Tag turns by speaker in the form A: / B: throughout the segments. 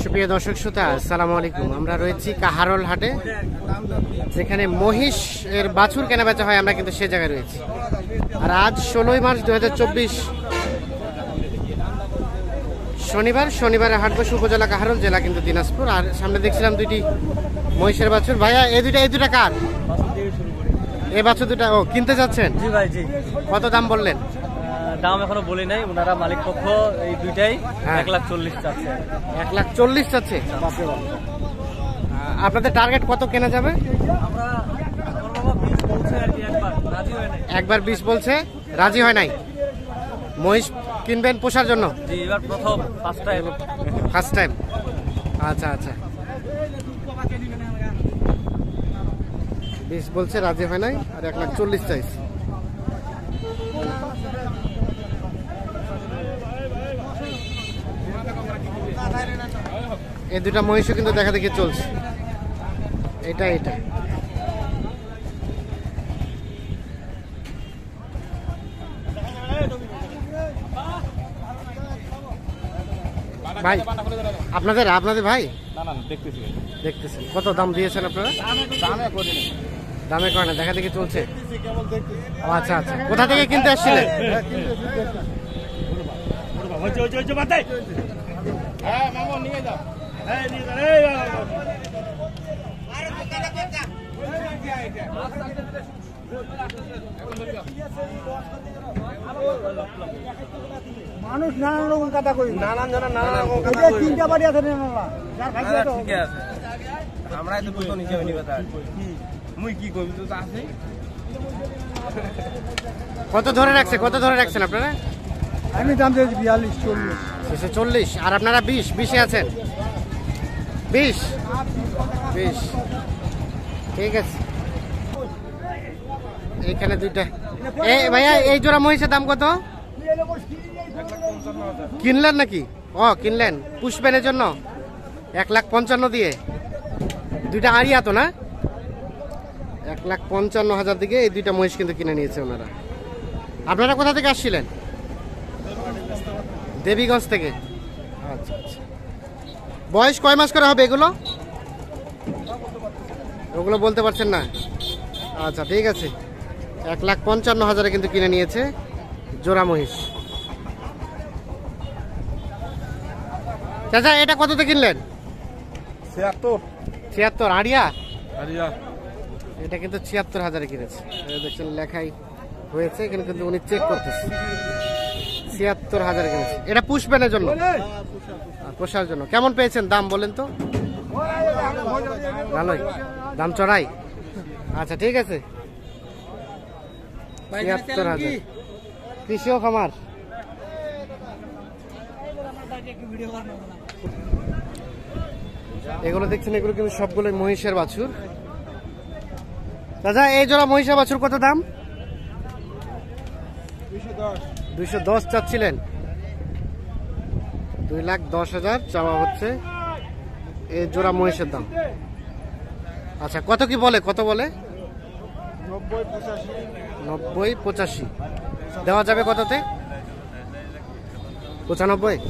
A: সুপ্রিয় দর্শক শ্রোতা, আসসালামু আলাইকুম। আমরা রয়েছি কাহারোল হাটে, যেখানে মহিষের বাছুর কেনাবেচা হয়। আমরা কিন্তু সে জায়গায় রয়েছি। আর আজ 16 মার্চ 2024 শনিবার। শনিবারে হাট বসে উপজেলা কাহারোল, জেলা কিন্তু দিনাজপুর। আর সামনে দেখছিলাম দুইটি মহিষের বাছুর। ভাইয়া এই দুইটা কার? এই বাছুর দুটা ও কিনতে যাচ্ছেন?
B: জি ভাই, জি।
A: কত দাম বললেন?
B: দাম এখনো বলি নাই, ওনারা মালিক পক্ষ এই দুইটাই 1,40,000 চাচ্ছে।
A: 1,40,000 চাচ্ছে। আপনাদের টার্গেট কত কেনা যাবে? একবার 20 বলছে, রাজি হয় নাই। মহিষ কিনবেন পোষার জন্য?
B: জি, এবার প্রথম
A: ফার্স্ট টাইম। আচ্ছা আচ্ছা, 20 বলছে, রাজি হয় নাই, আর 1,40,000 চাইছে। এই দুটা মহিষও কিন্তু দেখা দেখি চলছে। এটা ভাই আপনাদের ভাই দেখতেছেন। কত দাম দিয়েছেন আপনারা? দামে করে না, দেখা দেখি চলছে। আচ্ছা আচ্ছা, কোথা থেকে কিনতে আসছিলেন?
C: মানুষ নানান রকম কথা কই,
B: নানান রকম কথা কই।
C: তিনটা বাড়ি আছে না?
B: ঠিক আছে, আমরাই তো কত নিচে হইনি কথা। মুই কি কইব, তো আছে।
A: কত ধরে রাখছেন আপনারা?
C: আমি দাম দিয়েছি 42-40।
A: 40। আর আপনারা 20 আছেন? 20 ঠিক আছে। এইখানে দুইটা। ভাইয়া এই জোড়া মহিষের দাম কত? কিনলেন নাকি? কিনলেন পুষবেনের জন্য 1,55,000 দিয়ে। দুইটা আড়িয়া তো না? 1,55,000 দিকে এই দুইটা মহিষ কিন্তু কিনে নিয়েছে ওনারা। আপনারা কোথা থেকে আসছিলেন? দেবীগঞ্জ থেকে। আচ্ছা আচ্ছা, বয়স কয় মাস করে হবে এগুলো? ওগুলো বলতে পারছেন না? আচ্ছা ঠিক আছে, 1,55,000 কিন্তু কিনে নিয়েছে জোড়া মহিষ। চাচা এটা কততে কিনলেন? 76 আড়িয়া। এটা কিন্তু 76,000 কিনেছে। দেখছেন লেখাই হয়েছে এখানে, কিন্তু উনি চেক করতেছে। 76,000 কিনেছে। এটা পুষবেনের জন্য, পোষার জন্য। কেমন পেয়েছেন দাম বলেন তো? ভালোই দাম চড়াই। আচ্ছা ঠিক আছে, 76,000। কৃষি ও খামার। এগুলো দেখছেন, এগুলো কিন্তু সবগুলোই মহিষের বাছুর। দাদা এই জোড়া মহিষের বাছুর কত দাম? 210 চাচ্ছিলেন। 2,10,000 চাওয়া হচ্ছে এই জোড়া মহিষের দাম। আচ্ছা কত কি বলে? কত বলে? 90-85 দেওয়া যাবে কততে? 95।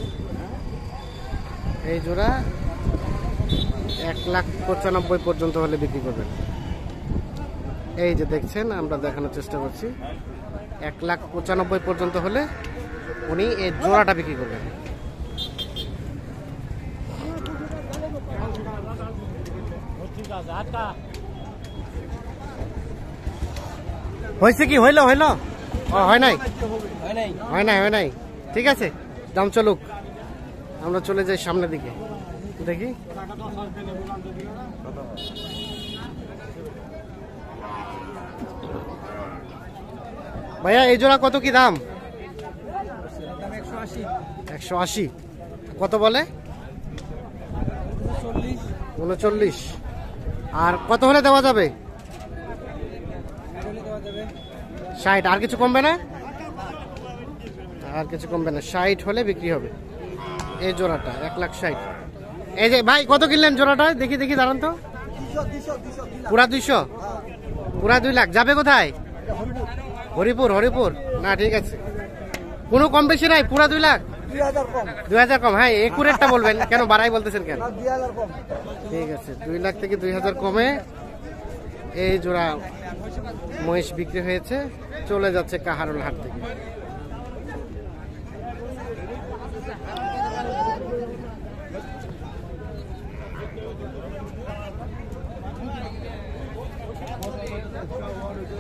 A: এই জোড়া 1,95,000 পর্যন্ত হলে বিক্রি করবেন। এই যে দেখছেন, আমরা দেখানোর চেষ্টা করছি, 1,95,000 পর্যন্ত হলে উনি এই জোড়াটা বিক্রি করবেন। হয়েছে কি? হইল? হয় নাই। ঠিক আছে, দাম চলুক, আমরা চলে যাই সামনের দিকে। দেখি ভাইয়া এই জোড়া কত কি দাম? 180। কত বলে? 39। আর কত হলে দেওয়া যাবে? 60। আর কিছু কমবে না? 60 হলে বিক্রি হবে এই জোড়াটা, 1,60,000। এই যে ভাই কত কিনলেন জোড়াটা? দেখি দাঁড়ান তো। পুরা 200? পুরা 2 লাখ যাবে কোথায়? হরিপুর না, ঠিক আছে, কোনো কম বেশি নাই, পুরা 2 লাখ।
C: 2000 কম
A: 2000 কম। হ্যাঁ একুরেটটা বলবেন, কেন বাড়াই বলতেছেন কেন?
C: 2000 কম
A: ঠিক আছে, 2 লাখ থেকে 2000 কমে এই জোড়া মহিষ বিক্রি হয়েছে, চলে যাচ্ছে কাহারোল হাট থেকে।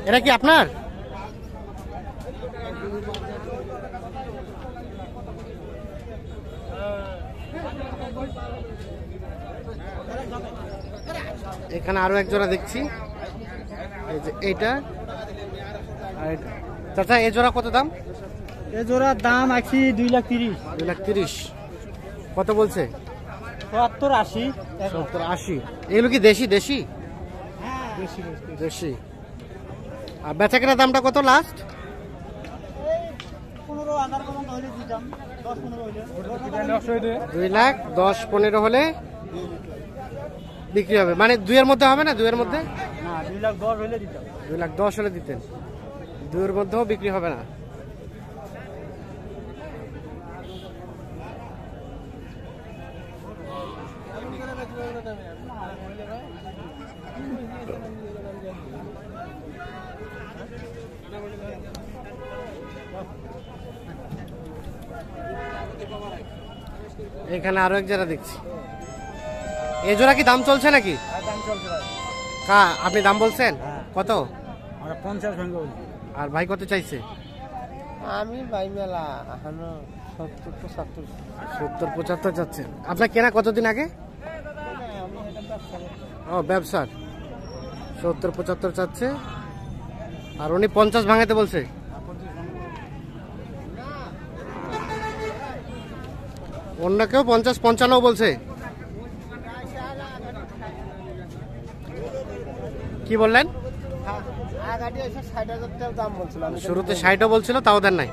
A: এটা কি আপনার? এখানে আরো এক জোড়া দেখছি, এই যে এইটা আর এটা। চাচা এই জোড়া কত দাম?
C: এই জোড়ার দাম আছে 2,30,000
A: 2,30,000। কত বলছে?
C: 70 80
A: 70 80। এগুলো কি দেশি? দেশি
C: বেশি
A: দেশি। আর বেচা কেনা দামটা কত লাস্ট?
C: 15,000 পর্যন্ত হলে দিতাম, 10-15 হলে
A: 2,10,15 হলে বিক্রি হবে, মানে 2 এর মধ্যে হবে না? 2 এর মধ্যে
C: না 2,10,000 হলে দিতাম।
A: 2,10,000 হলে দিতেন, 2 এর মধ্যেও বিক্রি হবে না। এখানে আরো এক জোড়া দেখছি, এই জোড়া কি দাম চলছে নাকি?
C: দাম চলছে ভাই।
A: আপনি দাম বলছেন কত?
C: আমরা 50 ভাঙে বলছি।
A: আর ভাই কত চাইছে?
B: আমি ভাই মেলা এখনো 70 75
A: 70 75 চাচ্ছেন। আপনার কেনা কতদিন আগে? ও ব্যবসার। 70 75 চাচ্ছে, আর উনি 50 ভাঙাতে বলছে। অন্য কেউ 50 55 বলছে। কি বললেন?
B: আগাটি এসে 60,000 টাকা দাম বলছিল, আমি
A: শুরুতে 60ও বলছিল, তাও দেন নাই,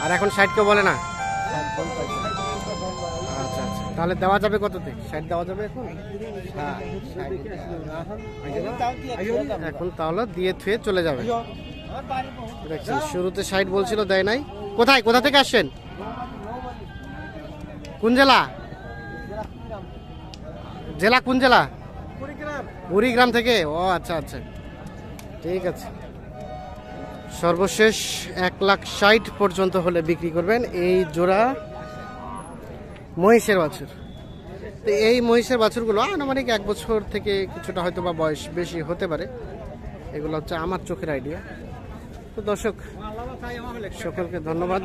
A: আর এখন 60 কেউ বলে না। আচ্ছা আচ্ছা, তাহলে দেওয়া যাবে কততে? 60 দেওয়া যাবে এখন? এখন তাহলে দিয়ে থুয়ে চলে যাবে। দেখছি শুরুতে 60 বলছিল, দেয় নাই। কোথা থেকে আসছেন? কোন জেলা? জেলা কোন জেলা? কুড়িগ্রাম থেকে। ও আচ্ছা আচ্ছা, ঠিক আছে। সর্বশেষ 1,60,000 পর্যন্ত হলে বিক্রি করবেন এই জোড়া মহিষের বাছুর। তো এই মহিষের বাছুরগুলো আনুমানিক 1 বছর থেকে কিছুটা হয়তো বা বয়স বেশি হতে পারে। এগুলো হচ্ছে আমার চোখের আইডিয়া। তো দর্শক সকলকে ধন্যবাদ।